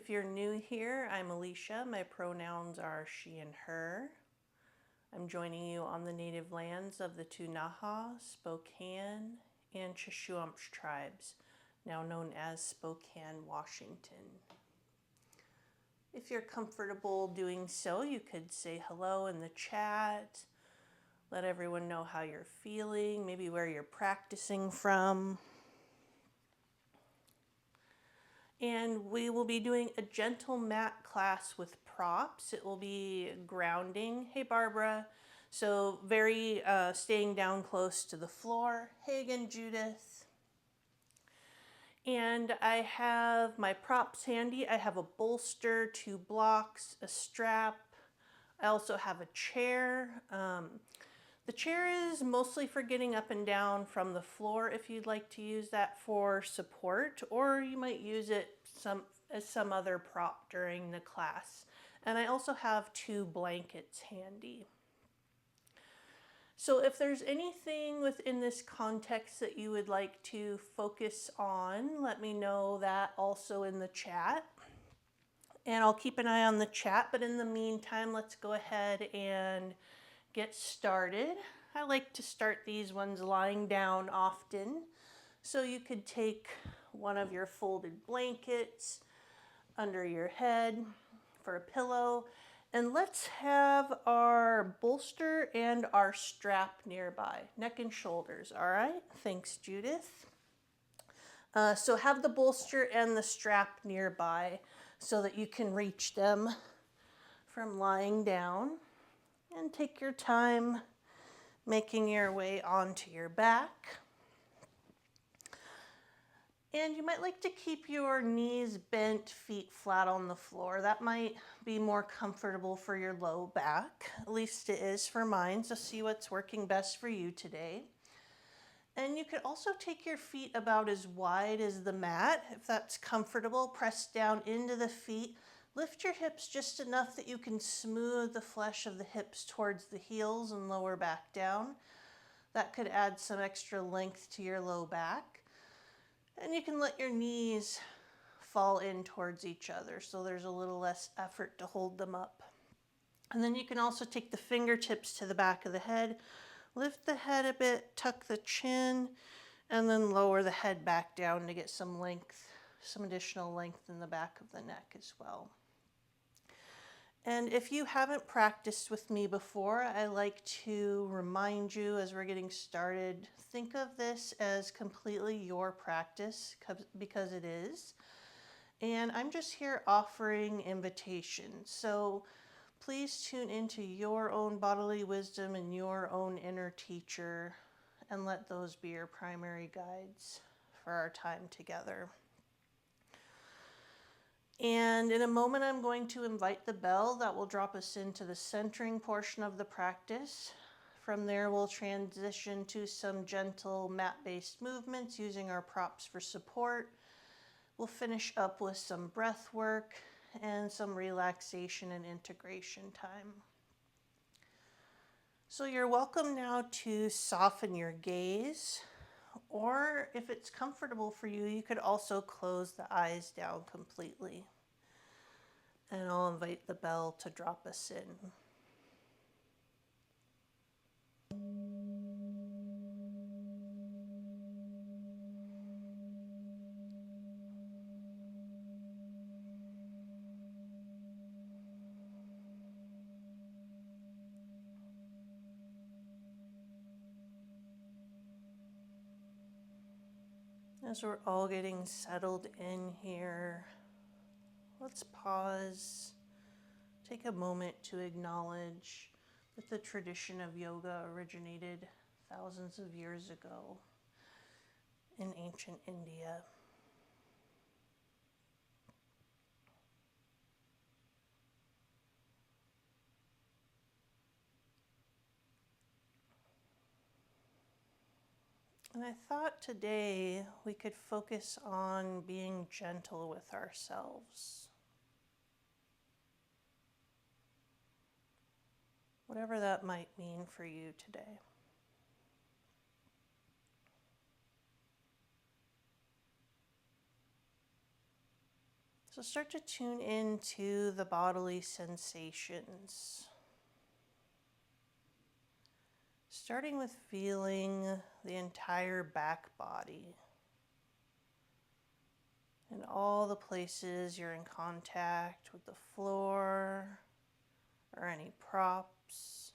If you're new here, I'm Alicia. My pronouns are she and her. I'm joining you on the native lands of the Tunaha, Spokane, and Shuswapunk tribes, now known as Spokane, Washington. If you're comfortable doing so, you could say hello in the chat, let everyone know how you're feeling, maybe where you're practicing from. And we will be doing a gentle mat class with props. It will be grounding. Hey, Barbara. So very staying down close to the floor. Hey again, Judith. And I have my props handy. I have a bolster, 2 blocks, a strap. I also have a chair. The chair is mostly for getting up and down from the floor if you'd like to use that for support, or you might use it as some other prop during the class. And I also have 2 blankets handy. So if there's anything within this context that you would like to focus on, let me know that also in the chat. And I'll keep an eye on the chat, but in the meantime, let's go ahead and get started. I like to start these ones lying down often. So you could take one of your folded blankets under your head for a pillow. And let's have our bolster and our strap nearby, neck and shoulders, all right? Thanks, Judith. So have the bolster and the strap nearby so that you can reach them from lying down. And take your time making your way onto your back. And you might like to keep your knees bent, feet flat on the floor. That might be more comfortable for your low back. At least it is for mine, so see what's working best for you today. And you could also take your feet about as wide as the mat. If that's comfortable, press down into the feet. Lift your hips just enough that you can smooth the flesh of the hips towards the heels and lower back down. That could add some extra length to your low back. And you can let your knees fall in towards each other so there's a little less effort to hold them up. And then you can also take the fingertips to the back of the head, lift the head a bit, tuck the chin, and then lower the head back down to get some length, some additional length in the back of the neck as well. And if you haven't practiced with me before, I like to remind you as we're getting started, think of this as completely your practice because it is. And I'm just here offering invitations. So please tune into your own bodily wisdom and your own inner teacher and let those be your primary guides for our time together. And in a moment, I'm going to invite the bell that will drop us into the centering portion of the practice. From there, we'll transition to some gentle mat-based movements using our props for support. We'll finish up with some breath work and some relaxation and integration time. So you're welcome now to soften your gaze, or if it's comfortable for you, you could also close the eyes down completely. And I'll invite the bell to drop us in. As we're all getting settled in here, let's pause, take a moment to acknowledge that the tradition of yoga originated thousands of years ago in ancient India. And I thought today we could focus on being gentle with ourselves. Whatever that might mean for you today. So start to tune into the bodily sensations. Starting with feeling the entire back body and all the places you're in contact with the floor or any props.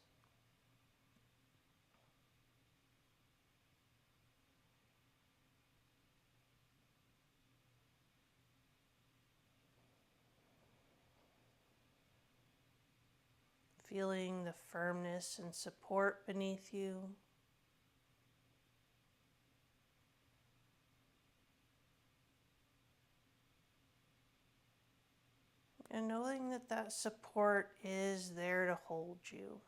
Feeling the firmness and support beneath you. And knowing that that support is there to hold you.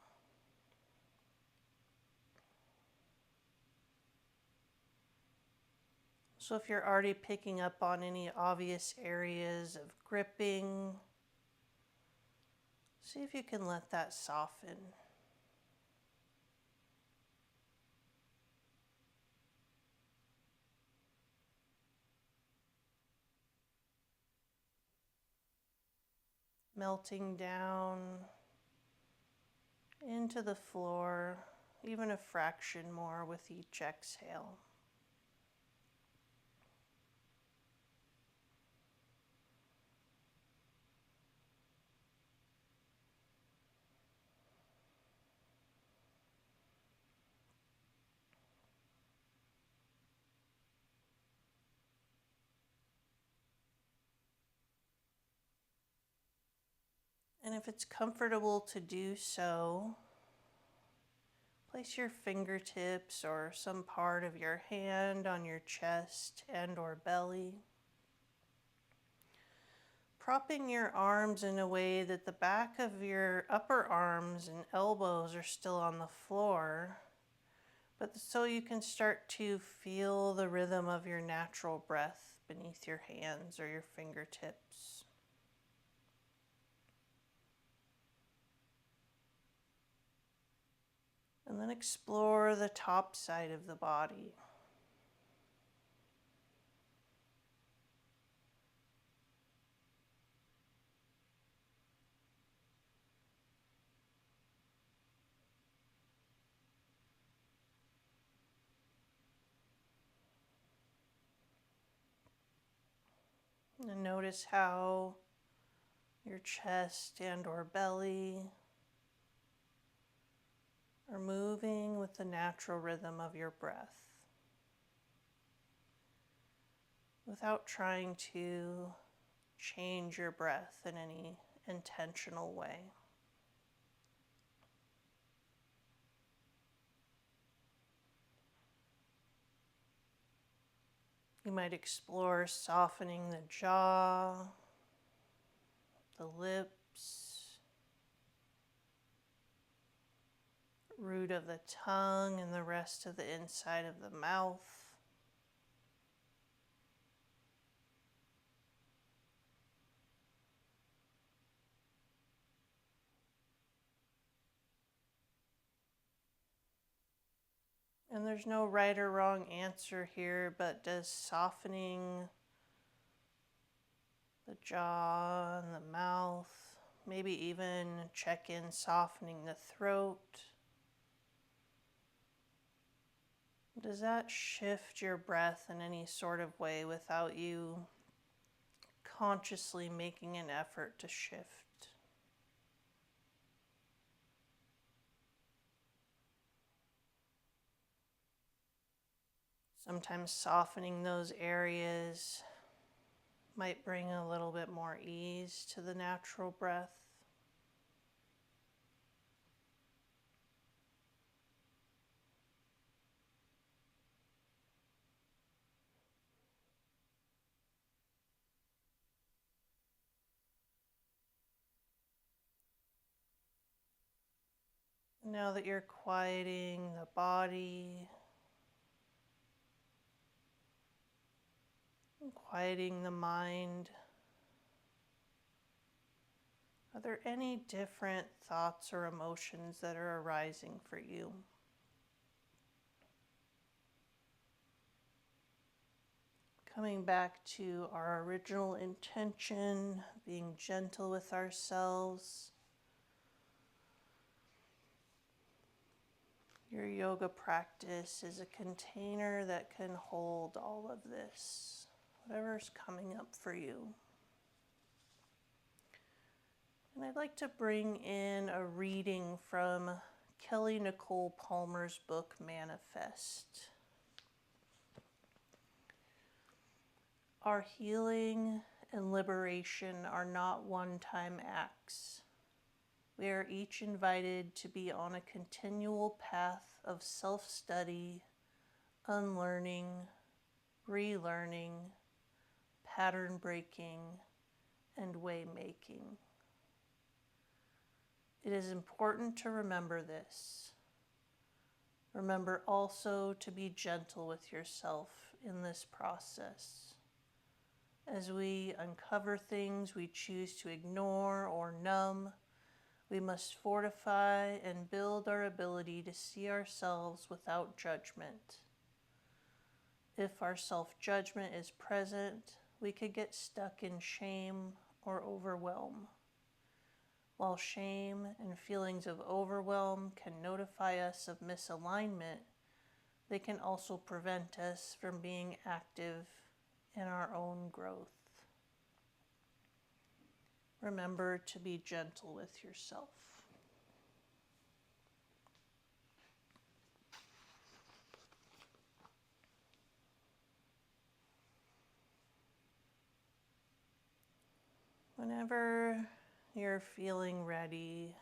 So if you're already picking up on any obvious areas of gripping, see if you can let that soften. Melting down into the floor, even a fraction more with each exhale. And if it's comfortable to do so, place your fingertips or some part of your hand on your chest and or belly. Propping your arms in a way that the back of your upper arms and elbows are still on the floor, but so you can start to feel the rhythm of your natural breath beneath your hands or your fingertips. And then explore the top side of the body. And notice how your chest and or belly are moving with the natural rhythm of your breath, without trying to change your breath in any intentional way. You might explore softening the jaw, the lips, root of the tongue, and the rest of the inside of the mouth. And there's no right or wrong answer here, but does softening the jaw and the mouth, maybe even check in softening the throat, does that shift your breath in any sort of way without you consciously making an effort to shift? Sometimes softening those areas might bring a little bit more ease to the natural breath. Now that you're quieting the body, quieting the mind, are there any different thoughts or emotions that are arising for you? Coming back to our original intention, being gentle with ourselves. Your yoga practice is a container that can hold all of this, whatever's coming up for you. And I'd like to bring in a reading from Kelly Nicole Palmer's book, Manifest. Our healing and liberation are not one-time acts. We are each invited to be on a continual path of self-study, unlearning, relearning, pattern breaking, and way-making. It is important to remember this. Remember also to be gentle with yourself in this process. As we uncover things we choose to ignore or numb, we must fortify and build our ability to see ourselves without judgment. If our self-judgment is present, we could get stuck in shame or overwhelm. While shame and feelings of overwhelm can notify us of misalignment, they can also prevent us from being active in our own growth. Remember to be gentle with yourself. Whenever you're feeling ready,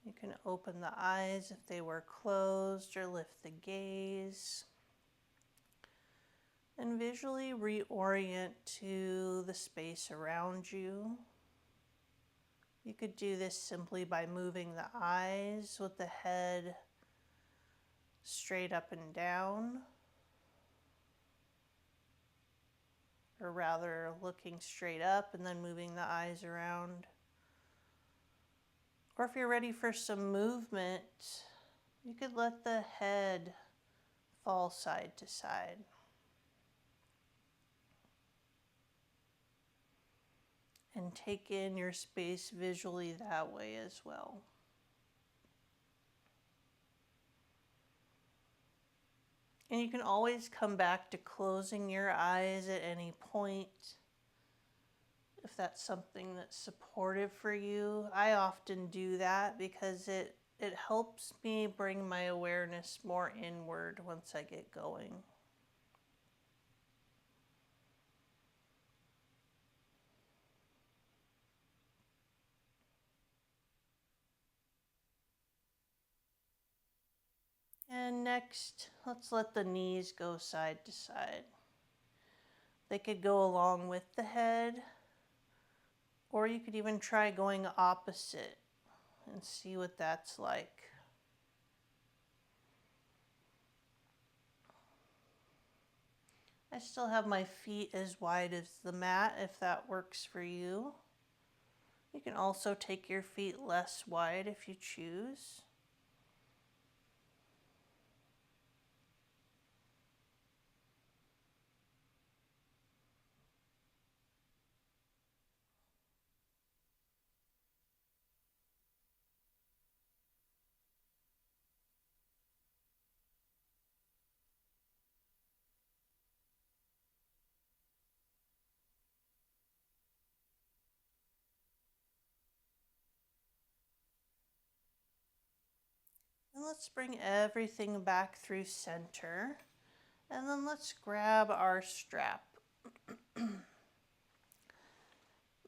you can open the eyes if they were closed or lift the gaze. And visually reorient to the space around you. You could do this simply by moving the eyes with the head straight up and down, or rather looking straight up and then moving the eyes around. Or if you're ready for some movement, you could let the head fall side to side. And take in your space visually that way as well. And you can always come back to closing your eyes at any point if that's something that's supportive for you. I often do that because it helps me bring my awareness more inward once I get going. And next, let's let the knees go side to side. They could go along with the head, or you could even try going opposite and see what that's like. I still have my feet as wide as the mat if that works for you. You can also take your feet less wide if you choose. And let's bring everything back through center. And then let's grab our strap.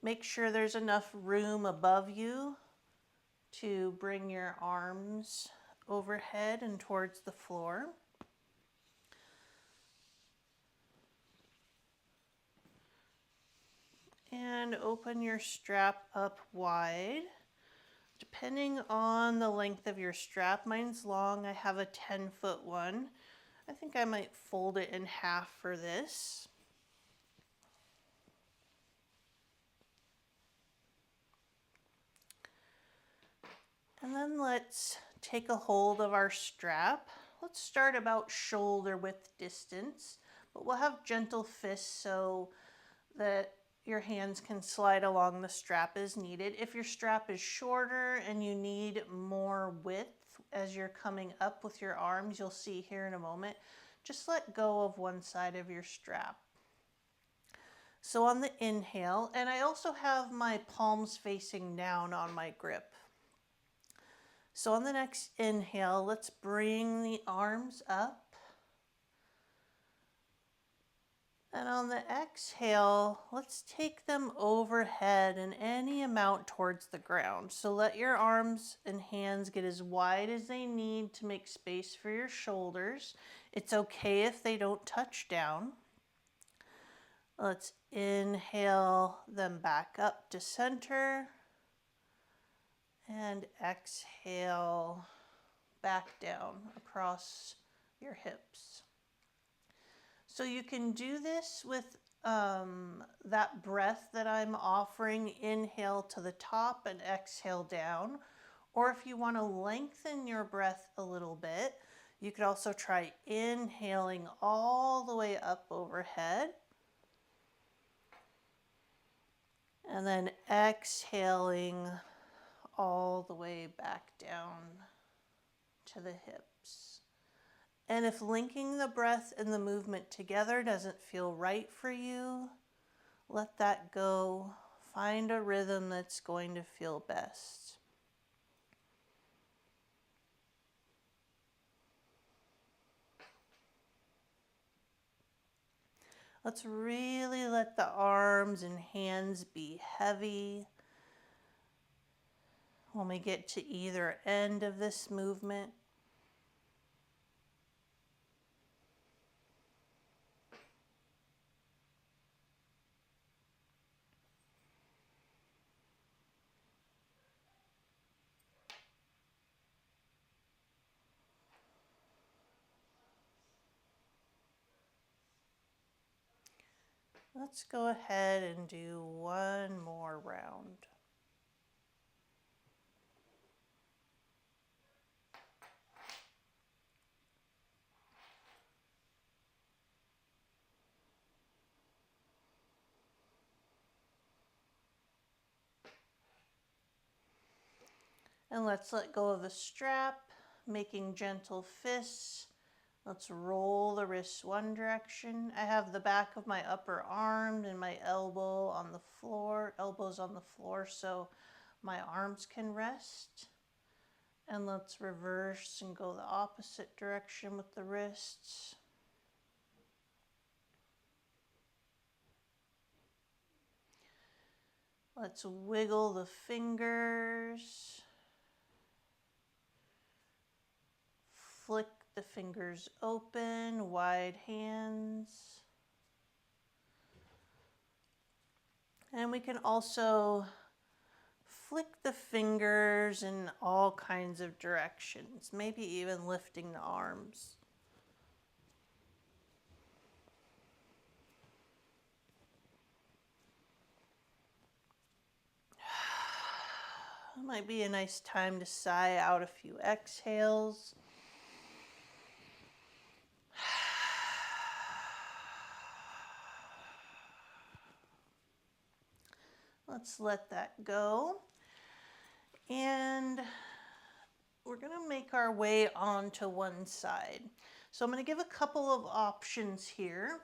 Make sure there's enough room above you to bring your arms overhead and towards the floor. And open your strap up wide. Depending on the length of your strap, mine's long, I have a 10-foot one. I think I might fold it in half for this. And then let's take a hold of our strap. Let's start about shoulder width distance, but we'll have gentle fists so that your hands can slide along the strap as needed. If your strap is shorter and you need more width as you're coming up with your arms, you'll see here in a moment, just let go of one side of your strap. So on the inhale, and I also have my palms facing down on my grip. So on the next inhale, let's bring the arms up. And on the exhale, let's take them overhead and any amount towards the ground. So let your arms and hands get as wide as they need to make space for your shoulders. It's okay if they don't touch down. Let's inhale them back up to center and exhale back down across your hips. So you can do this with that breath that I'm offering, inhale to the top and exhale down. Or if you want to lengthen your breath a little bit, you could also try inhaling all the way up overhead. And then exhaling all the way back down to the hips. And if linking the breath and the movement together doesn't feel right for you, let that go. Find a rhythm that's going to feel best. Let's really let the arms and hands be heavy when we get to either end of this movement. Let's go ahead and do one more round. And let's let go of the strap, making gentle fists. Let's roll the wrists one direction. I have the back of my upper arm and my elbows on the floor so my arms can rest. And let's reverse and go the opposite direction with the wrists. Let's wiggle the fingers. Flick the fingers open, wide hands. And we can also flick the fingers in all kinds of directions, maybe even lifting the arms. It might be a nice time to sigh out a few exhales. Let's let that go. And we're going to make our way onto one side. So I'm going to give a couple of options here.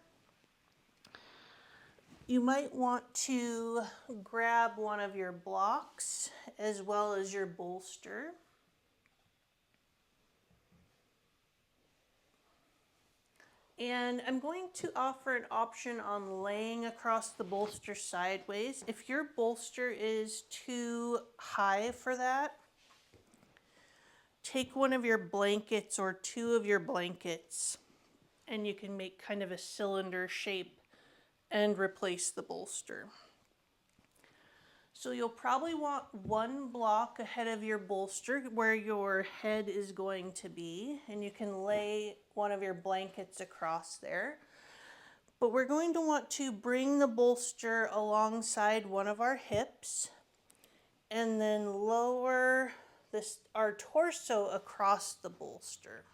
You might want to grab one of your blocks as well as your bolster. And I'm going to offer an option on laying across the bolster sideways. If your bolster is too high for that, take one of your blankets or two of your blankets and you can make kind of a cylinder shape and replace the bolster. So you'll probably want one block ahead of your bolster where your head is going to be, and you can lay one of your blankets across there. But we're going to want to bring the bolster alongside one of our hips and then lower our torso across the bolster.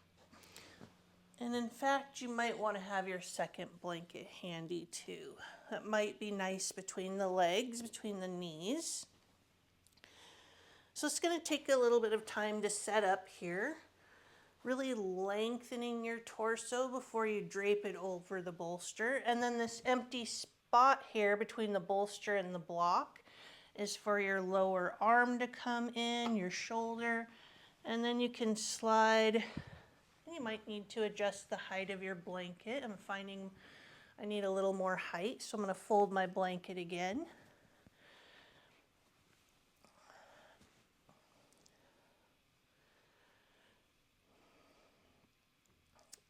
And in fact, you might want to have your second blanket handy too. That might be nice between the legs, between the knees. So it's going to take a little bit of time to set up here. Really lengthening your torso before you drape it over the bolster. And then this empty spot here between the bolster and the block is for your lower arm to come in, your shoulder, and then you can slide. You might need to adjust the height of your blanket. I'm finding I need a little more height, so I'm going to fold my blanket again.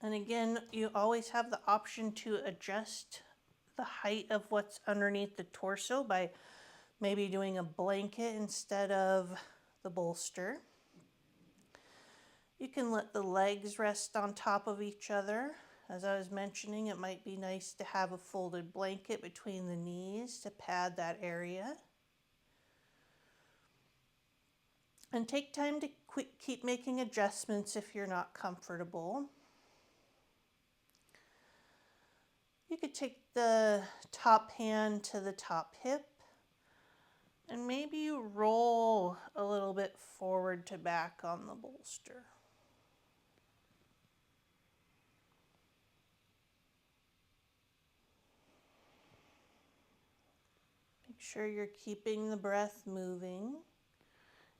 And again, you always have the option to adjust the height of what's underneath the torso by maybe doing a blanket instead of the bolster. You can let the legs rest on top of each other. As I was mentioning, it might be nice to have a folded blanket between the knees to pad that area. And take time to keep making adjustments if you're not comfortable. You could take the top hand to the top hip, and maybe you roll a little bit forward to back on the bolster. Make sure you're keeping the breath moving.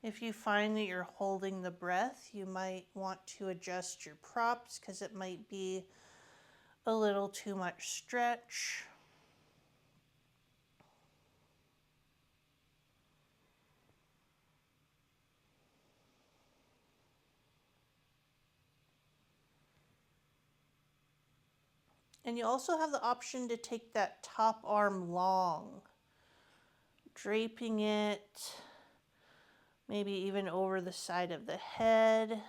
If you find that you're holding the breath, you might want to adjust your props because it might be a little too much stretch. And you also have the option to take that top arm long, draping it maybe even over the side of the head.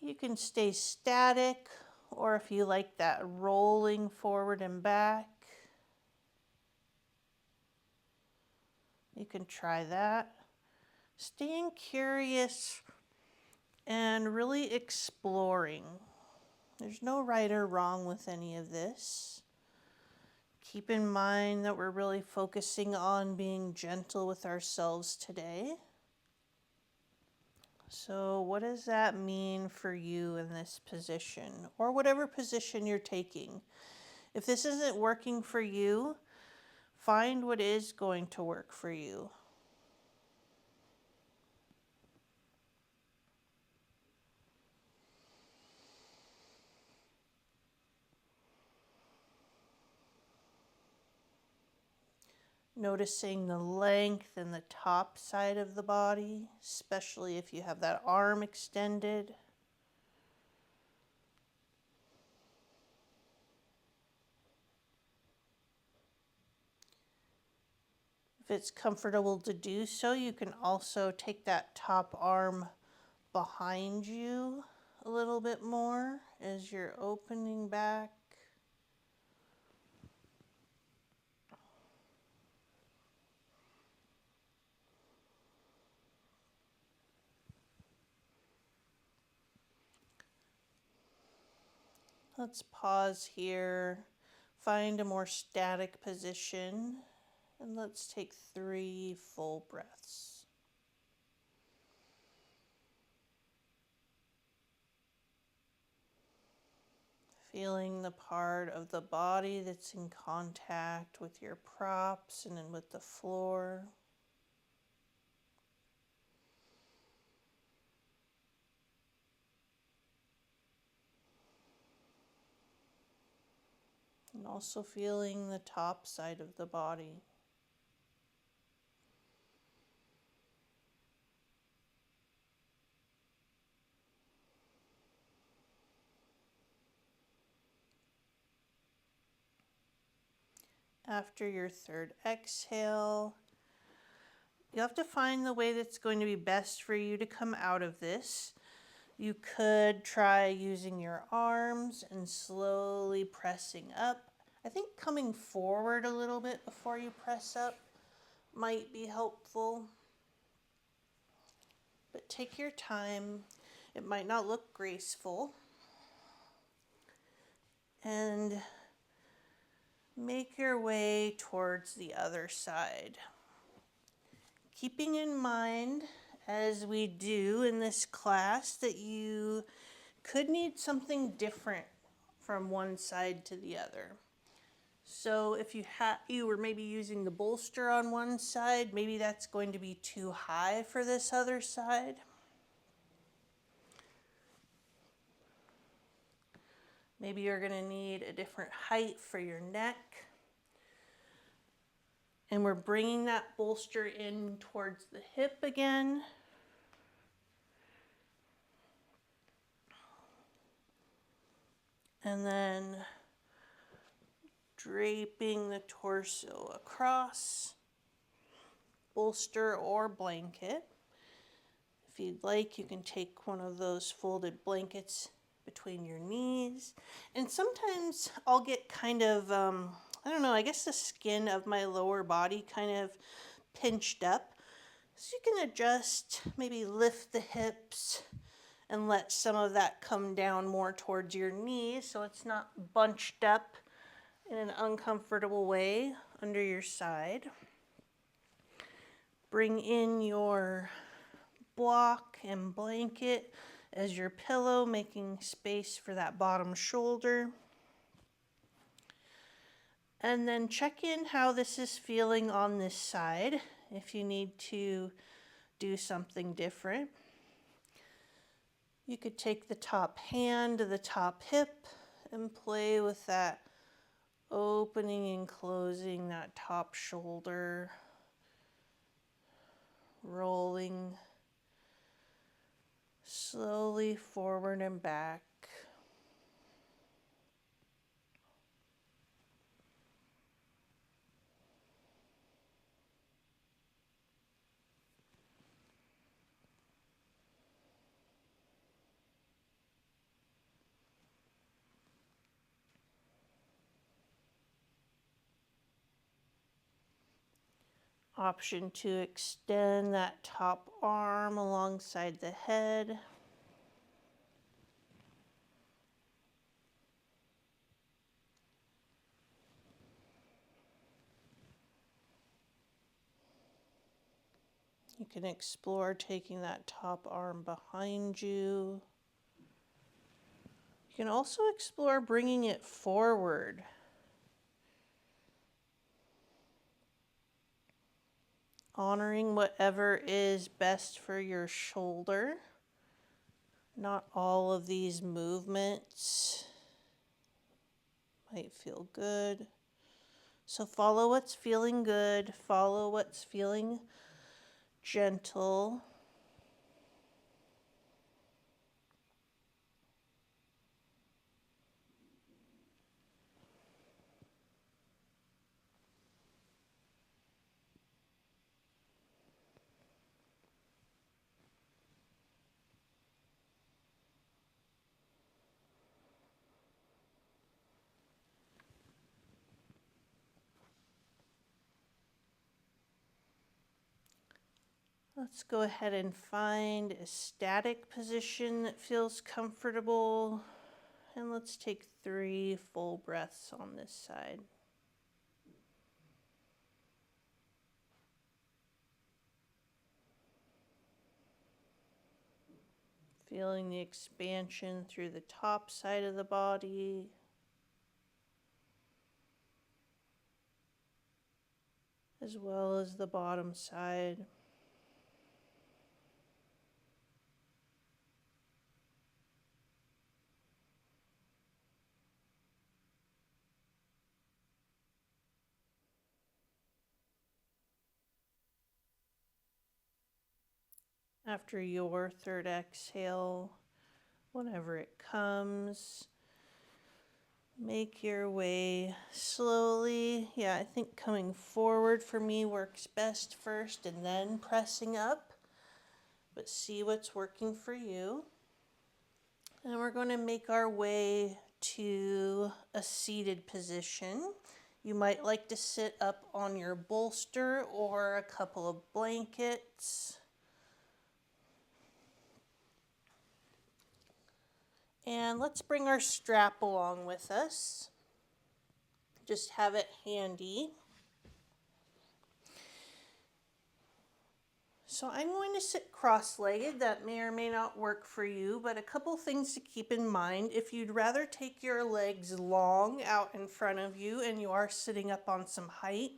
You can stay static, or if you like that rolling forward and back, you can try that. Staying curious and really exploring. There's no right or wrong with any of this. Keep in mind that we're really focusing on being gentle with ourselves today. So what does that mean for you in this position, or whatever position you're taking? If this isn't working for you, find what is going to work for you. Noticing the length in the top side of the body, especially if you have that arm extended. If it's comfortable to do so, you can also take that top arm behind you a little bit more as you're opening back. Let's pause here, find a more static position, and let's take 3 full breaths. Feeling the part of the body that's in contact with your props and then with the floor. And also feeling the top side of the body. After your third exhale, you have to find the way that's going to be best for you to come out of this. You could try using your arms and slowly pressing up. I think coming forward a little bit before you press up might be helpful. But take your time. It might not look graceful. And make your way towards the other side. Keeping in mind, as we do in this class, that you could need something different from one side to the other. So if you were maybe using the bolster on one side, maybe that's going to be too high for this other side. Maybe you're going to need a different height for your neck. And we're bringing that bolster in towards the hip again. And then draping the torso across, bolster or blanket. If you'd like, you can take one of those folded blankets between your knees. And sometimes I'll get kind of, I don't know, I guess the skin of my lower body kind of pinched up. So you can adjust, maybe lift the hips and let some of that come down more towards your knees so it's not bunched up in an uncomfortable way under your side. Bring in your block and blanket as your pillow, making space for that bottom shoulder. And then check in how this is feeling on this side, if you need to do something different. You could take the top hand to the top hip and play with that, opening and closing that top shoulder, rolling slowly forward and back. Option to extend that top arm alongside the head. You can explore taking that top arm behind you. You can also explore bringing it forward. Honoring whatever is best for your shoulder. Not all of these movements might feel good. So follow what's feeling good. Follow what's feeling gentle. Let's go ahead and find a static position that feels comfortable. And let's take 3 full breaths on this side. Feeling the expansion through the top side of the body. As well as the bottom side. After your third exhale, whenever it comes, make your way slowly. Yeah, I think coming forward for me works best first and then pressing up. But see what's working for you. And we're going to make our way to a seated position. You might like to sit up on your bolster or a couple of blankets. And let's bring our strap along with us. Just have it handy. So I'm going to sit cross-legged. That may or may not work for you, but a couple things to keep in mind. If you'd rather take your legs long out in front of you and you are sitting up on some height,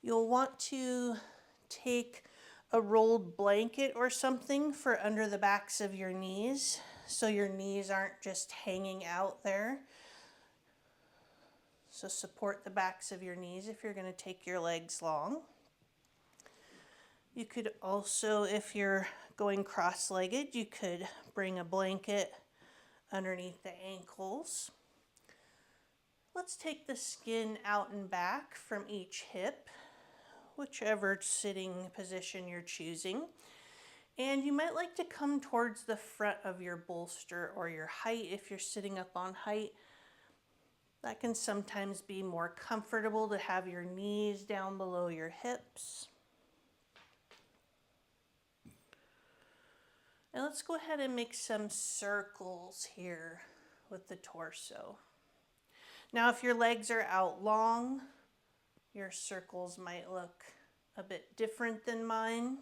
you'll want to take a rolled blanket or something for under the backs of your knees so your knees aren't just hanging out there. So support the backs of your knees if you're going to take your legs long. You could also, if you're going cross-legged, you could bring a blanket underneath the ankles. Let's take the skin out and back from each hip, whichever sitting position you're choosing. And you might like to come towards the front of your bolster or your height if you're sitting up on height. That can sometimes be more comfortable to have your knees down below your hips. And let's go ahead and make some circles here with the torso. Now, if your legs are out long, your circles might look a bit different than mine.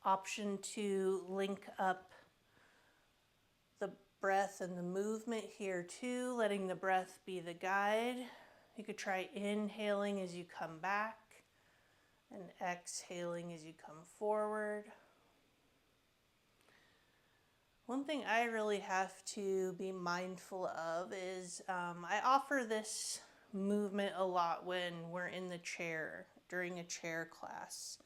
Option to link up the breath and the movement here too, letting the breath be the guide. You could try inhaling as you come back and exhaling as you come forward. One thing I really have to be mindful of is I offer this movement a lot when we're in the chair, during a chair class.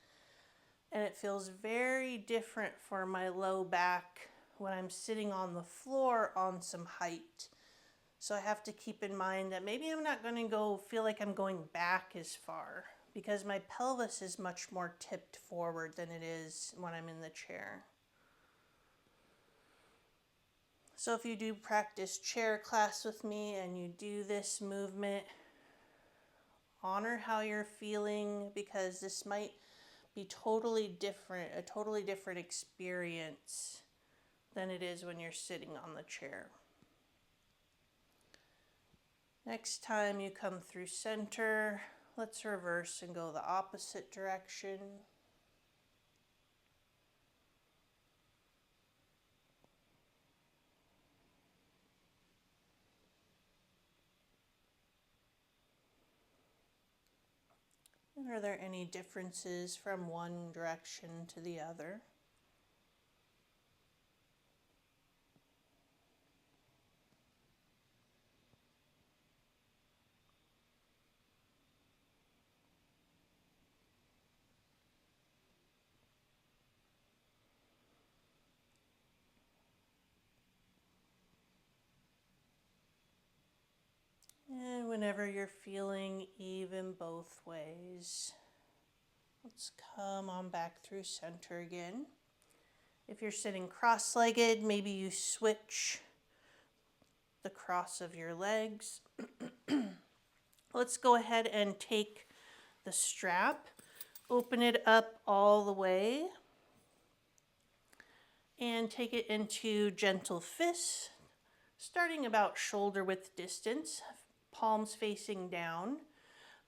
And it feels very different for my low back when I'm sitting on the floor on some height. So I have to keep in mind that maybe I'm not going to feel like I'm going back as far because my pelvis is much more tipped forward than it is when I'm in the chair. So if you do practice chair class with me and you do this movement, honor how you're feeling because this might be totally different, a totally different experience than it is when you're sitting on the chair. Next time you come through center, let's reverse and go the opposite direction. And are there any differences from one direction to the other? And whenever you're feeling even both ways, let's come on back through center again. If you're sitting cross-legged, maybe you switch the cross of your legs. Let's go ahead and take the strap, open it up all the way, and take it into gentle fists, starting about shoulder width distance, palms facing down,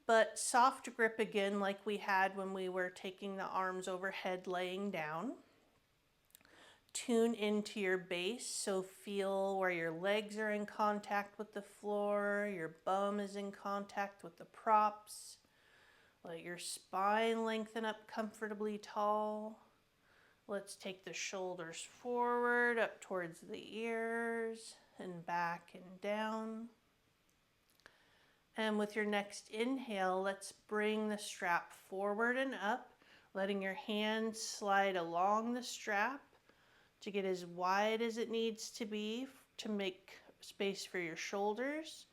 but soft grip again like we had when we were taking the arms overhead laying down. Tune into your base, so feel where your legs are in contact with the floor, your bum is in contact with the props. Let your spine lengthen up comfortably tall. Let's take the shoulders forward, up towards the ears, and back and down. And with your next inhale, let's bring the strap forward and up, letting your hands slide along the strap to get as wide as it needs to be to make space for your shoulders.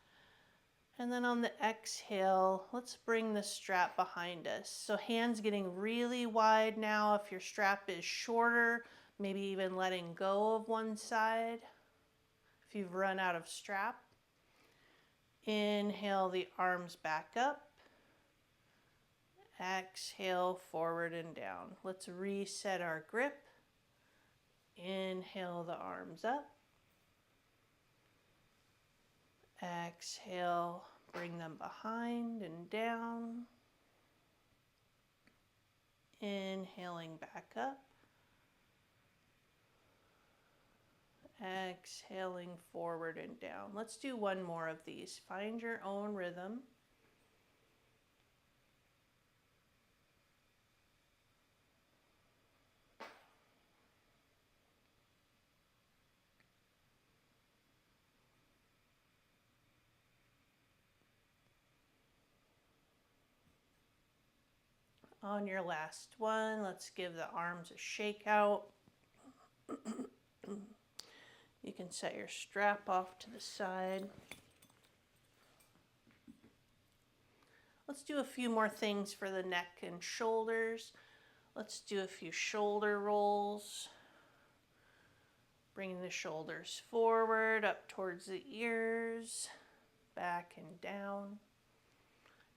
And then on the exhale, let's bring the strap behind us. So hands getting really wide now. If your strap is shorter, maybe even letting go of one side if you've run out of strap. Inhale the arms back up. Exhale, forward and down. Let's reset our grip. Inhale the arms up. Exhale, bring them behind and down. Inhaling back up. Exhaling forward and down. Let's do one more of these. Find your own rhythm. On your last one, let's give the arms a shake out. You can set your strap off to the side. Let's do a few more things for the neck and shoulders. Let's do a few shoulder rolls. Bringing the shoulders forward, up towards the ears, back and down.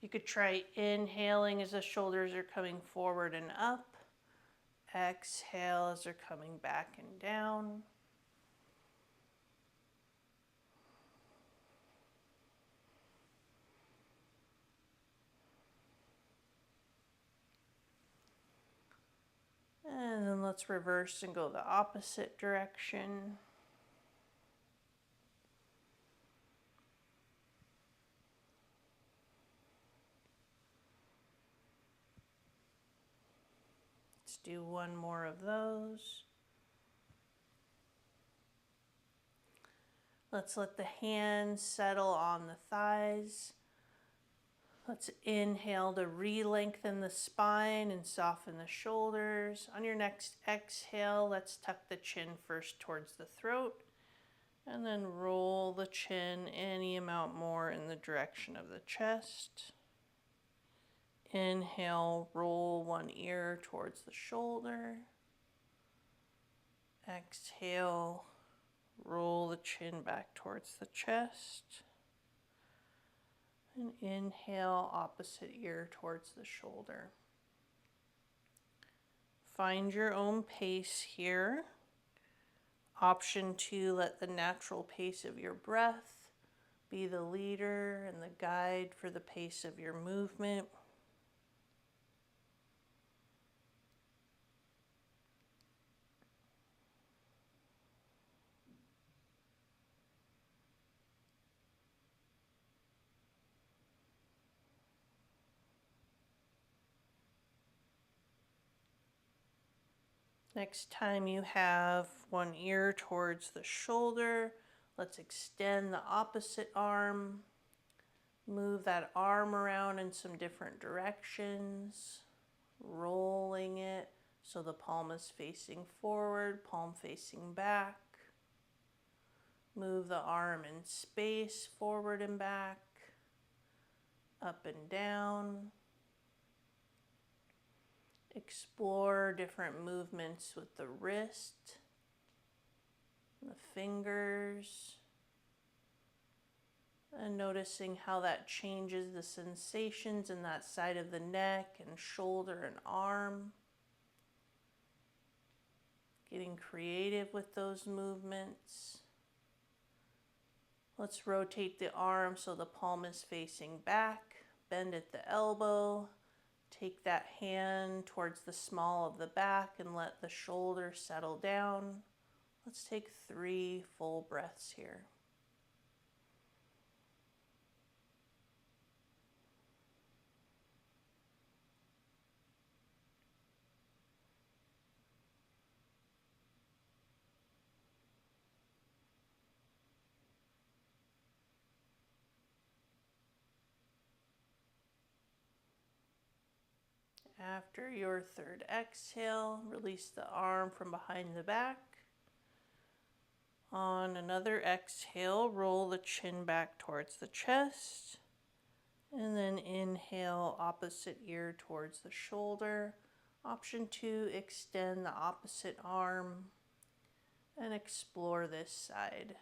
You could try inhaling as the shoulders are coming forward and up. Exhale as they're coming back and down. And then let's reverse and go the opposite direction. Let's do one more of those. Let's let the hands settle on the thighs. Let's inhale to re-lengthen the spine and soften the shoulders. On your next exhale, let's tuck the chin first towards the throat and then roll the chin any amount more in the direction of the chest. Inhale, roll one ear towards the shoulder. Exhale, roll the chin back towards the chest. And inhale, opposite ear towards the shoulder. Find your own pace here. Option 2, let the natural pace of your breath be the leader and the guide for the pace of your movement. Next time you have one ear towards the shoulder, let's extend the opposite arm. Move that arm around in some different directions, rolling it so the palm is facing forward, palm facing back. Move the arm in space, forward and back, up and down. Explore different movements with the wrist, the fingers, and noticing how that changes the sensations in that side of the neck and shoulder and arm. Getting creative with those movements. Let's rotate the arm so the palm is facing back, bend at the elbow. Take that hand towards the small of the back and let the shoulder settle down. Let's take 3 full breaths here. After your 3rd exhale, release the arm from behind the back. On another exhale, roll the chin back towards the chest. And then inhale, opposite ear towards the shoulder. Option 2, extend the opposite arm and explore this side.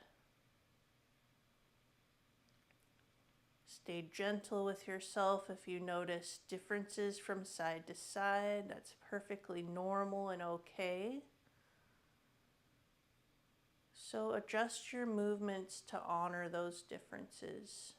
Stay gentle with yourself if you notice differences from side to side. That's perfectly normal and okay. So adjust your movements to honor those differences.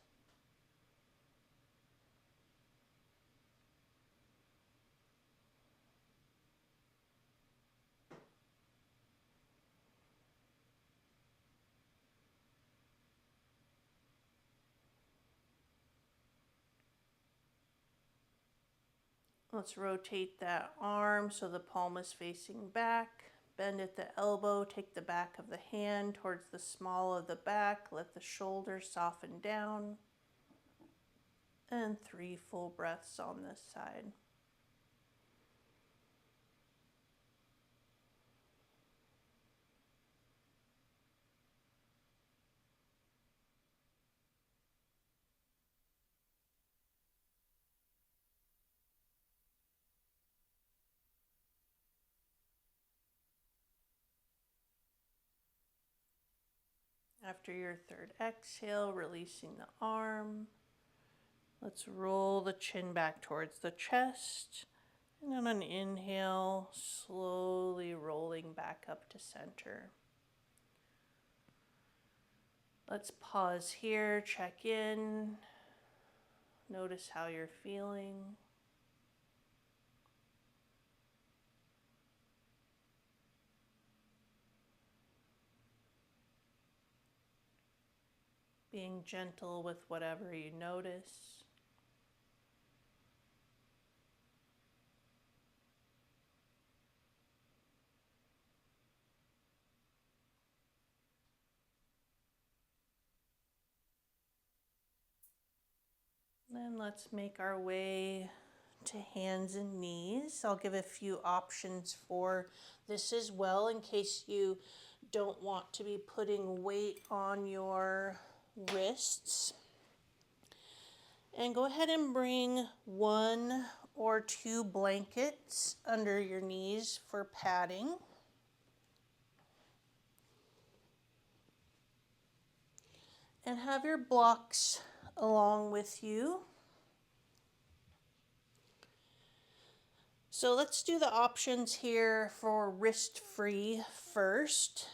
Let's rotate that arm so the palm is facing back. Bend at the elbow, take the back of the hand towards the small of the back. Let the shoulders soften down. And 3 full breaths on this side. After your third exhale, releasing the arm. Let's roll the chin back towards the chest. And on an inhale, slowly rolling back up to center. Let's pause here, check in. Notice how you're feeling. Being gentle with whatever you notice. Then let's make our way to hands and knees. I'll give a few options for this as well in case you don't want to be putting weight on your wrists. And go ahead and bring 1 or 2 blankets under your knees for padding. And have your blocks along with you. So let's do the options here for wrist free first.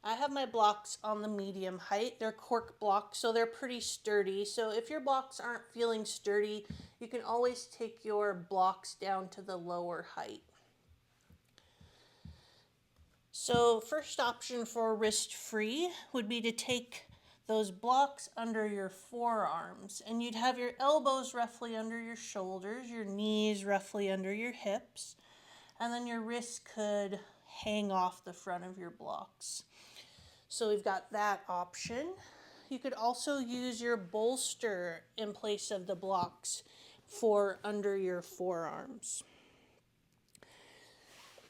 I have my blocks on the medium height. They're cork blocks, so they're pretty sturdy. So if your blocks aren't feeling sturdy, you can always take your blocks down to the lower height. So first option for wrist free would be to take those blocks under your forearms, and you'd have your elbows roughly under your shoulders, your knees roughly under your hips, and then your wrists could hang off the front of your blocks. So we've got that option. You could also use your bolster in place of the blocks for under your forearms.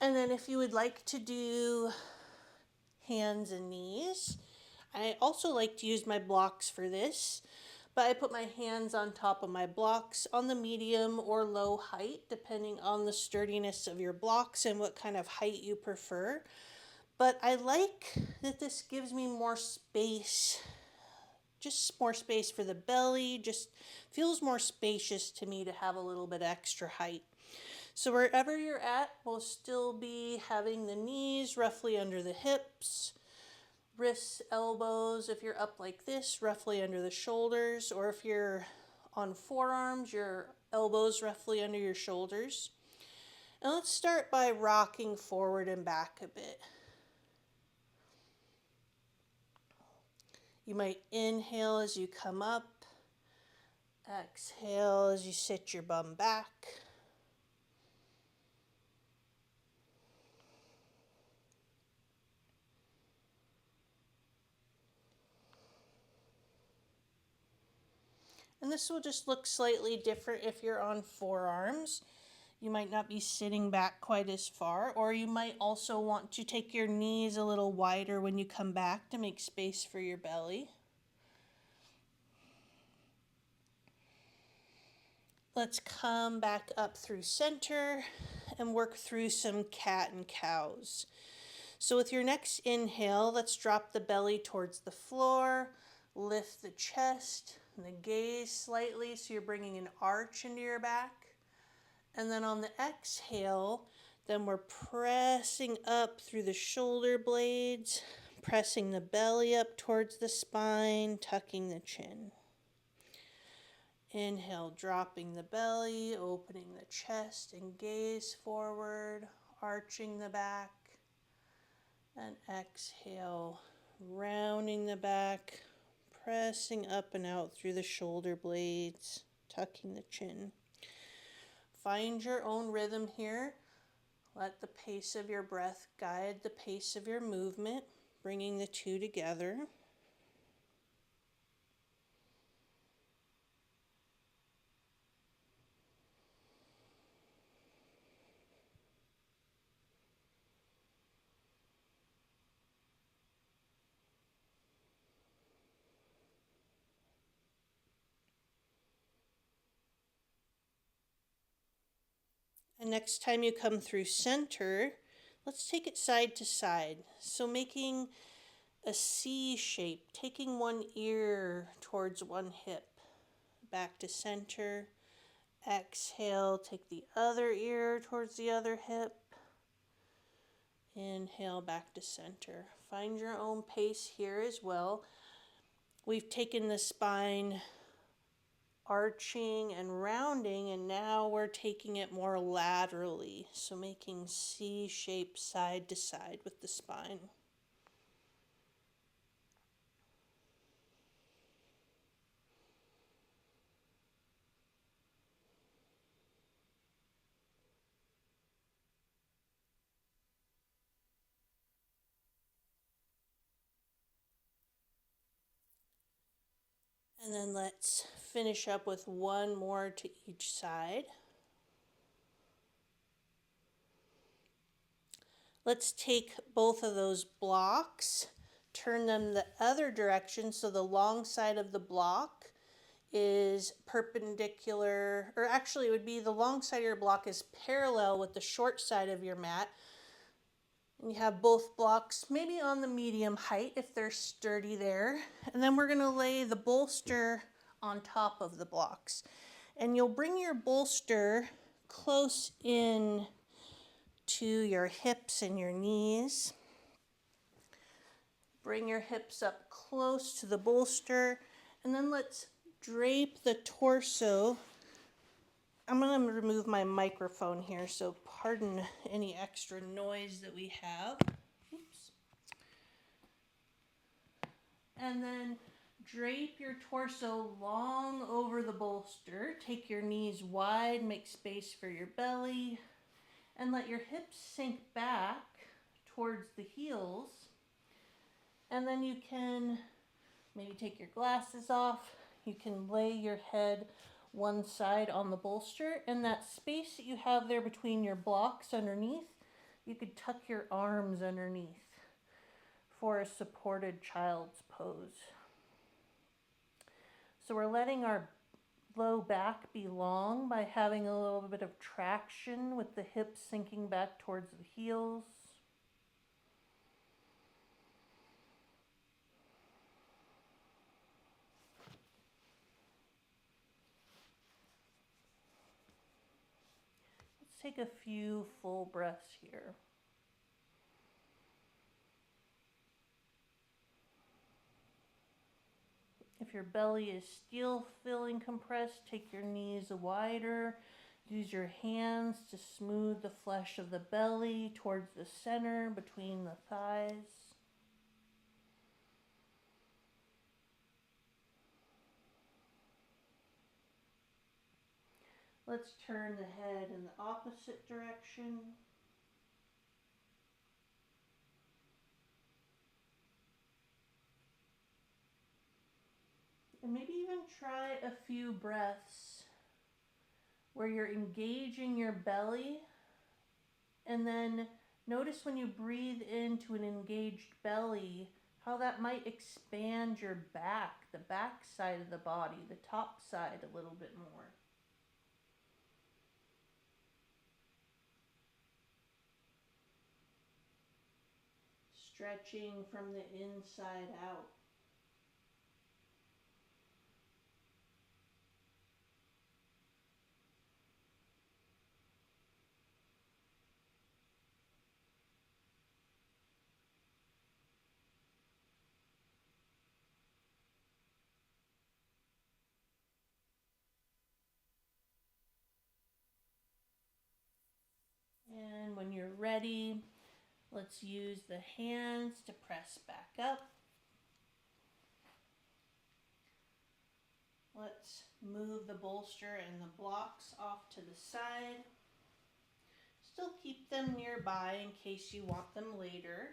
And then if you would like to do hands and knees, I also like to use my blocks for this, but I put my hands on top of my blocks on the medium or low height, depending on the sturdiness of your blocks and what kind of height you prefer. But I like that this gives me more space, just more space for the belly, just feels more spacious to me to have a little bit extra height. So wherever you're at, we'll still be having the knees roughly under the hips, wrists, elbows, if you're up like this, roughly under the shoulders, or if you're on forearms, your elbows roughly under your shoulders. And let's start by rocking forward and back a bit. You might inhale as you come up, exhale as you sit your bum back. And this will just look slightly different if you're on forearms. You might not be sitting back quite as far, or you might also want to take your knees a little wider when you come back to make space for your belly. Let's come back up through center and work through some cat and cows. So with your next inhale, let's drop the belly towards the floor, lift the chest, And the gaze slightly, so you're bringing an arch into your back. And then on the exhale, then we're pressing up through the shoulder blades, pressing the belly up towards the spine, tucking the chin. Inhale, dropping the belly, opening the chest and gaze forward, arching the back. And exhale, rounding the back, pressing up and out through the shoulder blades, tucking the chin. Find your own rhythm here. Let the pace of your breath guide the pace of your movement, bringing the two together. And next time you come through center, let's take it side to side. So making a C shape, taking one ear towards one hip, back to center. Exhale, take the other ear towards the other hip. Inhale, back to center. Find your own pace here as well. We've taken the spine arching and rounding, and now we're taking it more laterally. So making C shape side to side with the spine. And then let's finish up with one more to each side. Let's take both of those blocks, turn them the other direction, so the long side of the block is perpendicular, or actually it would be the long side of your block is parallel with the short side of your mat. And you have both blocks maybe on the medium height if they're sturdy there. And then we're gonna lay the bolster on top of the blocks. And you'll bring your bolster close in to your hips and your knees. Bring your hips up close to the bolster, and then let's drape the torso. I'm going to remove my microphone here, so pardon any extra noise that we have. Oops. And then drape your torso long over the bolster. Take your knees wide, make space for your belly, and let your hips sink back towards the heels. And then you can maybe take your glasses off. You can lay your head one side on the bolster, and that space that you have there between your blocks underneath, you could tuck your arms underneath for a supported child's pose. So we're letting our low back be long by having a little bit of traction with the hips sinking back towards the heels. Let's take a few full breaths here. If your belly is still feeling compressed, take your knees wider. Use your hands to smooth the flesh of the belly towards the center between the thighs. Let's turn the head in the opposite direction. And maybe even try a few breaths where you're engaging your belly, and then notice when you breathe into an engaged belly, how that might expand your back, the back side of the body, the top side a little bit more. Stretching from the inside out. ready, let's use the hands to press back up. Let's move the bolster and the blocks off to the side. Still keep them nearby in case you want them later.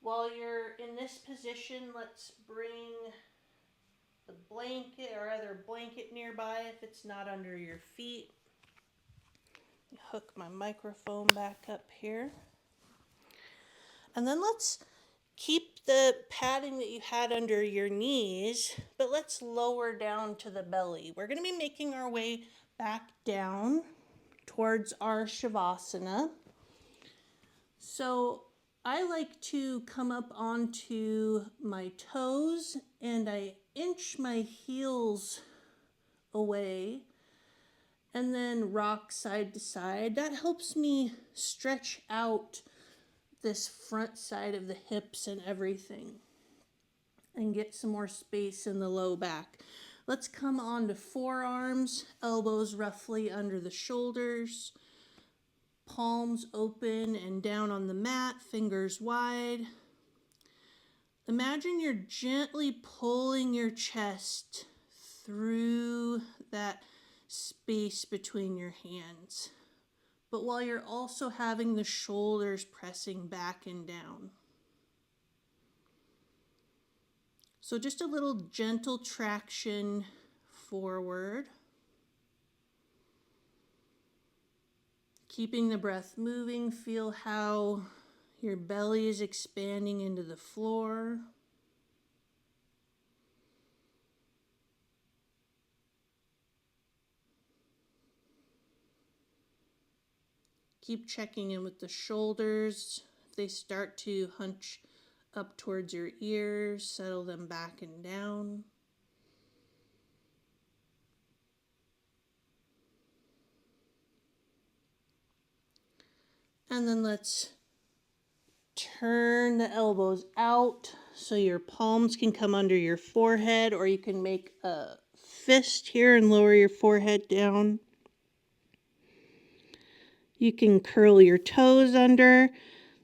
While you're in this position, let's bring the blanket or other blanket nearby if it's not under your feet. Hook my microphone back up here. And then let's keep the padding that you had under your knees, but let's lower down to the belly. We're going to be making our way back down towards our Shavasana. So I like to come up onto my toes and I inch my heels away and then rock side to side. That helps me stretch out this front side of the hips and everything and get some more space in the low back. Let's come on to forearms, elbows roughly under the shoulders, palms open and down on the mat, fingers wide. Imagine you're gently pulling your chest through that space between your hands, but while you're also having the shoulders pressing back and down. So just a little gentle traction forward. Keeping the breath moving, feel how your belly is expanding into the floor. Keep checking in with the shoulders. If they start to hunch up towards your ears, settle them back and down. And then let's turn the elbows out so your palms can come under your forehead, or you can make a fist here and lower your forehead down. You can curl your toes under,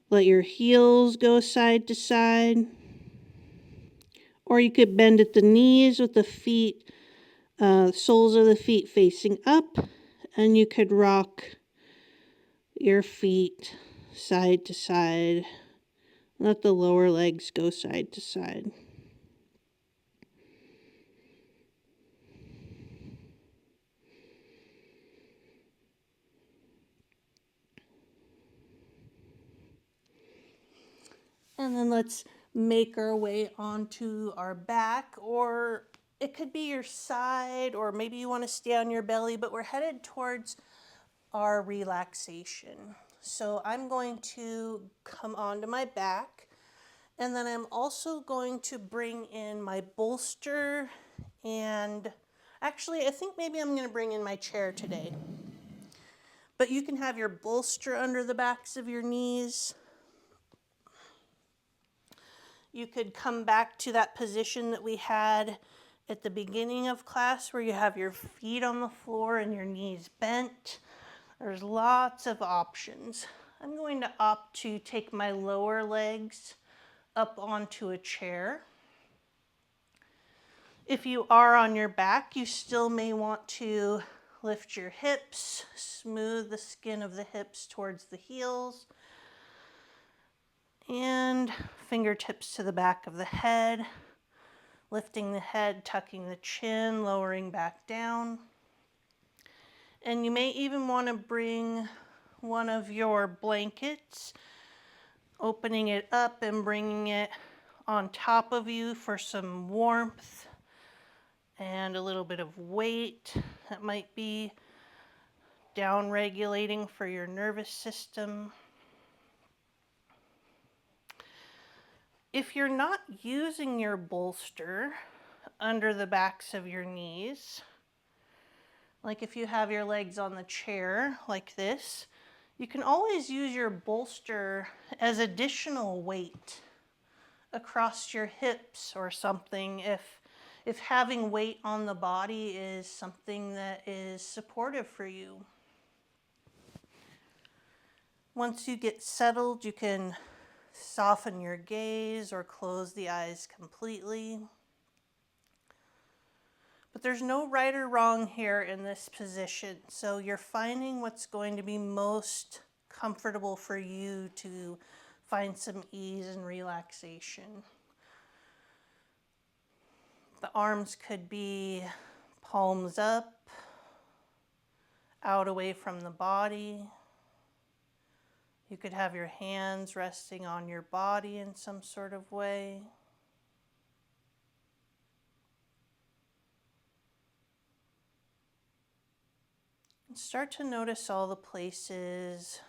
let your heels go side to side. Or you could bend at the knees with the feet, soles of the feet facing up, and you could rock your feet side to side. Let the lower legs go side to side. And then let's make our way onto our back, or it could be your side, or maybe you want to stay on your belly, but we're headed towards our relaxation. So I'm going to come onto my back, and then I'm also going to bring in my bolster, and actually I think maybe I'm going to bring in my chair today. But you can have your bolster under the backs of your knees. You could come back to that position that we had at the beginning of class where you have your feet on the floor and your knees bent. There's lots of options. I'm going to opt to take my lower legs up onto a chair. If you are on your back, you still may want to lift your hips, smooth the skin of the hips towards the heels, and fingertips to the back of the head, lifting the head, tucking the chin, lowering back down. And you may even want to bring one of your blankets, opening it up and bringing it on top of you for some warmth and a little bit of weight. That might be down regulating for your nervous system. If you're not using your bolster under the backs of your knees, like if you have your legs on the chair like this, you can always use your bolster as additional weight across your hips or something if having weight on the body is something that is supportive for you. Once you get settled, you can soften your gaze or close the eyes completely. But there's no right or wrong here in this position. So you're finding what's going to be most comfortable for you to find some ease and relaxation. The arms could be palms up, out away from the body. You could have your hands resting on your body in some sort of way. And start to notice all the places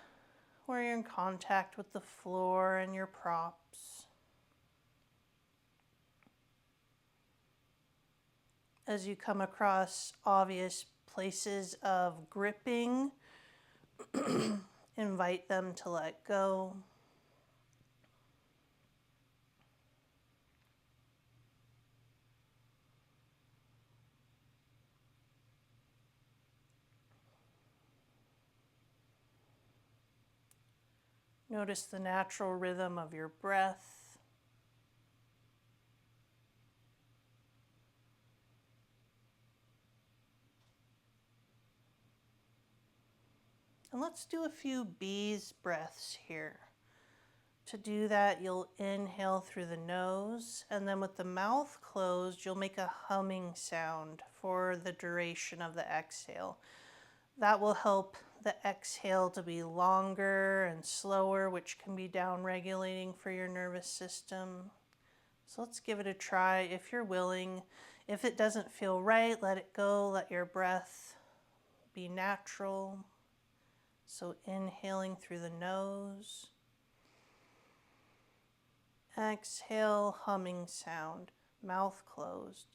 where you're in contact with the floor and your props. As you come across obvious places of gripping, invite them to let go. Notice the natural rhythm of your breath. And let's do a few bees breaths here. To do that, you'll inhale through the nose, and then with the mouth closed, you'll make a humming sound for the duration of the exhale. That will help the exhale to be longer and slower, which can be down-regulating for your nervous system. So let's give it a try if you're willing. If it doesn't feel right, let it go. Let your breath be natural. So inhaling through the nose. Exhale, humming sound, mouth closed.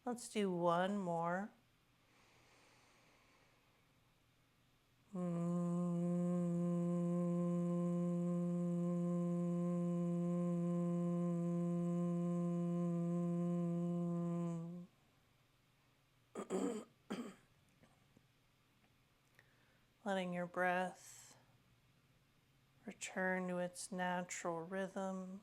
Let's do one more. Letting your breath return to its natural rhythm.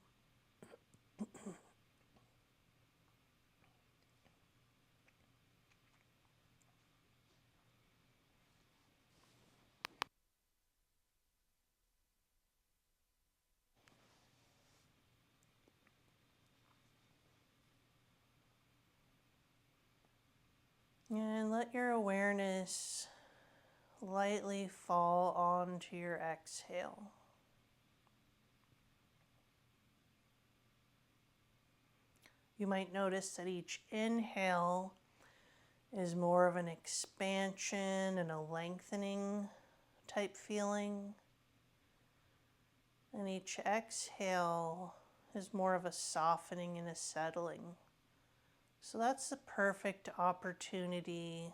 And let your awareness lightly fall onto your exhale. You might notice that each inhale is more of an expansion and a lengthening type feeling. And each exhale is more of a softening and a settling. So that's the perfect opportunity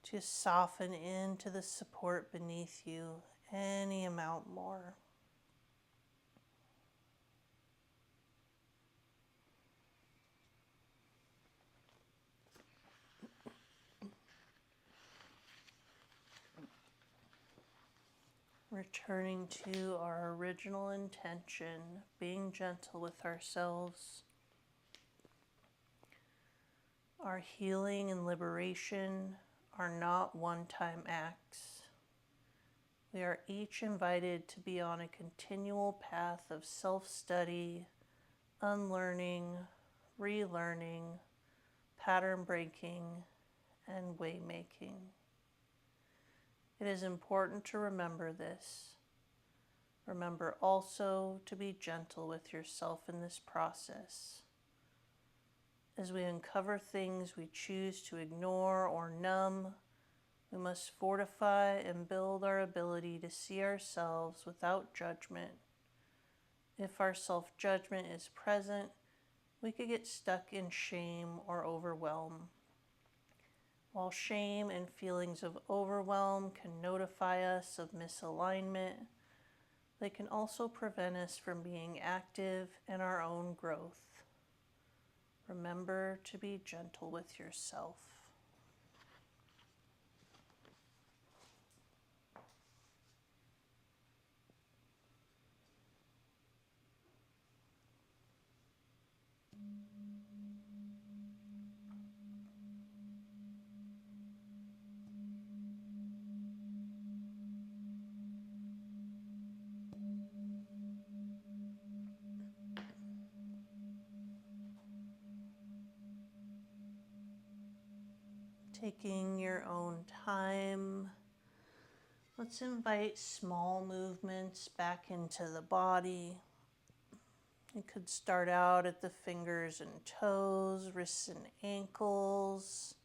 to soften into the support beneath you any amount more. Returning to our original intention, being gentle with ourselves. Our healing and liberation are not one-time acts. We are each invited to be on a continual path of self-study, unlearning, relearning, pattern breaking, and way-making. It is important to remember this. Remember also to be gentle with yourself in this process. As we uncover things we choose to ignore or numb, We must fortify and build our ability to see ourselves without judgment. If our self-judgment is present, we could get stuck in shame or overwhelm. While shame and feelings of overwhelm can notify us of misalignment, they can also prevent us from being active in our own growth. Remember to be gentle with yourself. Taking your own time, let's invite small movements back into the body. You could start out at the fingers and toes, wrists and ankles,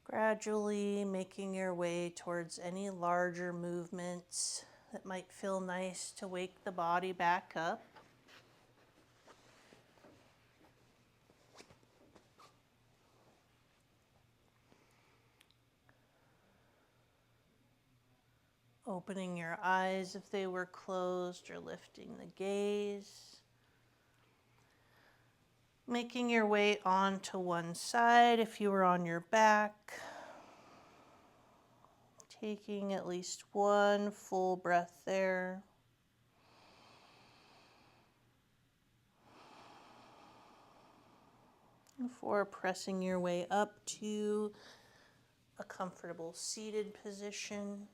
gradually making your way towards any larger movements that might feel nice to wake the body back up. Opening your eyes if they were closed or lifting the gaze. Making your way onto one side if you were on your back. Taking at least one full breath there. Before pressing your way up to a comfortable seated position.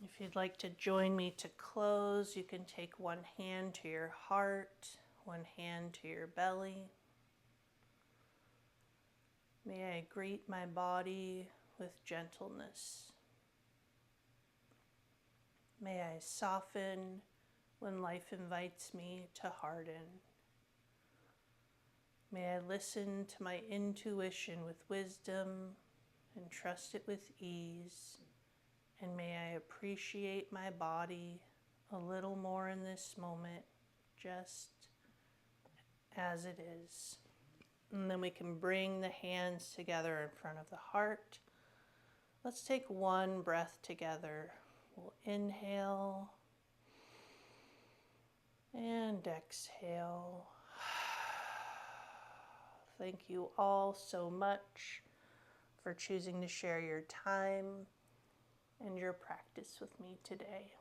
If you'd like to join me to close, you can take one hand to your heart, one hand to your belly. May I greet my body with gentleness. May I soften when life invites me to harden. May I listen to my intuition with wisdom and trust it with ease. And may I appreciate my body a little more in this moment, just as it is. And then we can bring the hands together in front of the heart. Let's take one breath together. We'll inhale and exhale. Thank you all so much for choosing to share your time and your practice with me today.